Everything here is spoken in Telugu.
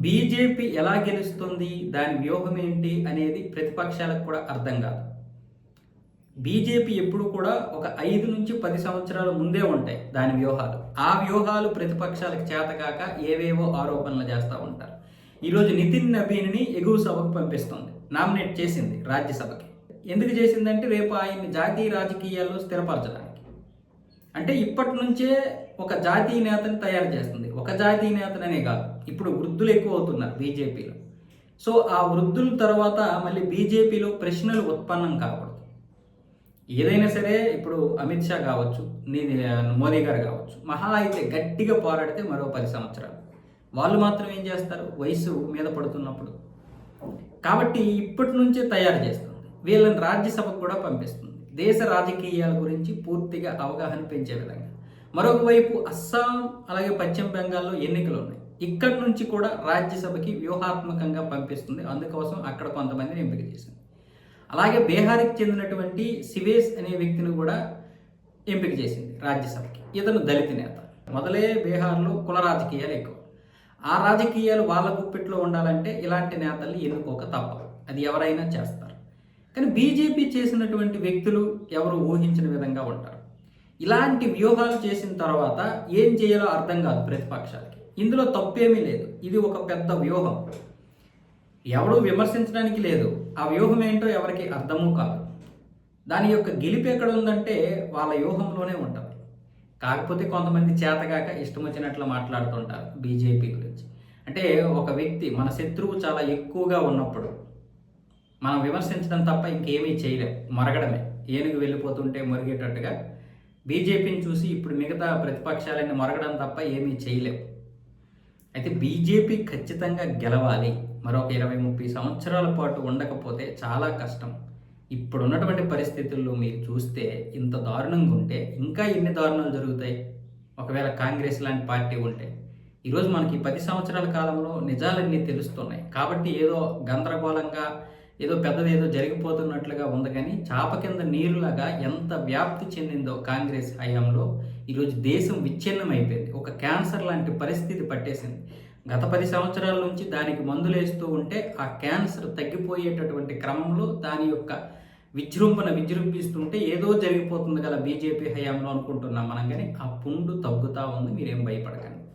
బీజేపీ ఎలా గెలుస్తుంది, దాని వ్యూహం ఏంటి అనేది ప్రతిపక్షాలకు కూడా అర్థం కాదు. బీజేపీ ఎప్పుడు కూడా ఒక 5 నుంచి 10 సంవత్సరాల ముందే ఉంటాయి దాని వ్యూహాలు. ఆ వ్యూహాలు ప్రతిపక్షాలకు చేతకాక ఏవేవో ఆరోపణలు చేస్తూ ఉంటారు. ఈరోజు నితిన్ నబీన్‌ని ఎగువ సభకు పంపిస్తుంది. నామినేట్ చేసింది రాజ్యసభకి. ఎందుకు చేసిందంటే రేపు ఆయన్ని జాతీయ రాజకీయాల్లో స్థిరపరచడానికి. అంటే ఇప్పటి నుంచే ఒక జాతీయ నేతని తయారు చేస్తుంది. ఒక జాతీయ నేతననే కాదు, ఇప్పుడు వృద్ధులు ఎక్కువ అవుతున్నారు బీజేపీలో. సో ఆ వృద్ధుల తర్వాత మళ్ళీ బీజేపీలో ప్రశ్నలు ఉత్పన్నం కాకూడదు. ఏదైనా సరే ఇప్పుడు అమిత్ షా కావచ్చు, మోదీ గారు కావచ్చు, మహా అయితే గట్టిగా పోరాడితే మరో 10 సంవత్సరాలు. వాళ్ళు మాత్రం ఏం చేస్తారు వయసు మీద పడుతున్నప్పుడు. కాబట్టి ఇప్పటి నుంచే తయారు చేస్తుంది. వీళ్ళని రాజ్యసభకు కూడా పంపిస్తుంది. దేశ రాజకీయాల గురించి పూర్తిగా అవగాహన పెంచే విధంగా. మరొక వైపు అస్సాం అలాగే పశ్చిమ బెంగాల్లో ఎన్నికలు ఉన్నాయి. ఇక్కడి నుంచి కూడా రాజ్యసభకి వ్యూహాత్మకంగా పంపిస్తుంది. అందుకోసం అక్కడ కొంతమందిని ఎంపిక చేసింది. అలాగే బీహార్కి చెందినటువంటి శివేశ్ అనే వ్యక్తిని కూడా ఎంపిక చేసింది రాజ్యసభకి. ఇతను దళిత నేత. మొదలే బీహార్లో కుల రాజకీయాలు ఎక్కువ. ఆ రాజకీయాలు వాళ్ళ గుప్పిట్లో ఉండాలంటే ఇలాంటి నేతల్ని ఎన్నుకోక తప్పదు. అది ఎవరైనా చేస్తారు. కానీ బీజేపీ చేసినటువంటి వ్యక్తులు ఎవరు ఊహించిన విధంగా ఉంటారు. ఇలాంటి వ్యూహాలు చేసిన తర్వాత ఏం చేయాలో అర్థం కాదు ప్రతిపక్షాలకి. ఇందులో తప్పేమీ లేదు. ఇది ఒక పెద్ద వ్యూహం. ఎవరు విమర్శించడానికి లేదు. ఆ వ్యూహం ఏంటో ఎవరికి అర్థమూ కాదు. దాని యొక్క గెలుపు ఎక్కడ ఉందంటే వాళ్ళ వ్యూహంలోనే ఉంటుంది. కాకపోతే కొంతమంది చేతగాక ఇష్టం వచ్చినట్లు మాట్లాడుతుంటారు బీజేపీ గురించి. అంటే ఒక వ్యక్తి మన శత్రువు చాలా ఎక్కువగా ఉన్నప్పుడు మనం విమర్శించడం తప్ప ఇంకేమీ చేయలేం. మరగడమే. ఏనుగు వెళ్ళిపోతుంటే మురిగేటట్టుగా బీజేపీని చూసి ఇప్పుడు మిగతా ప్రతిపక్షాలన్నీ మరగడం తప్ప ఏమీ చేయలేవు. అయితే బీజేపీ ఖచ్చితంగా గెలవాలి. మరొక 20-30 సంవత్సరాల పాటు ఉండకపోతే చాలా కష్టం. ఇప్పుడు ఉన్నటువంటి పరిస్థితుల్లో మీరు చూస్తే ఇంత దారుణంగా ఉంటే ఇంకా ఎన్ని దారుణాలు జరుగుతాయి ఒకవేళ కాంగ్రెస్ లాంటి పార్టీ ఉంటే. ఈరోజు మనకి 10 సంవత్సరాల కాలంలో నిజాలన్నీ తెలుస్తున్నాయి. కాబట్టి ఏదో గందరగోళంగా ఏదో పెద్దదేదో జరిగిపోతున్నట్లుగా ఉంది. కానీ చాప కింద నీరులాగా ఎంత వ్యాప్తి చెందిందో కాంగ్రెస్ హయాంలో ఈరోజు దేశం విచ్ఛిన్నం అయిపోయింది. ఒక క్యాన్సర్ లాంటి పరిస్థితి పట్టేసింది. గత 10 సంవత్సరాల నుంచి దానికి మందులు వేస్తూ ఉంటే ఆ క్యాన్సర్ తగ్గిపోయేటటువంటి క్రమంలో దాని యొక్క విజృంభిస్తుంటే ఏదో జరిగిపోతుంది కదా బీజేపీ హయాంలో అనుకుంటున్నాం మనం. కానీ ఆ పుండు తగ్గుతూ ఉంది. మీరేం భయపడకండి.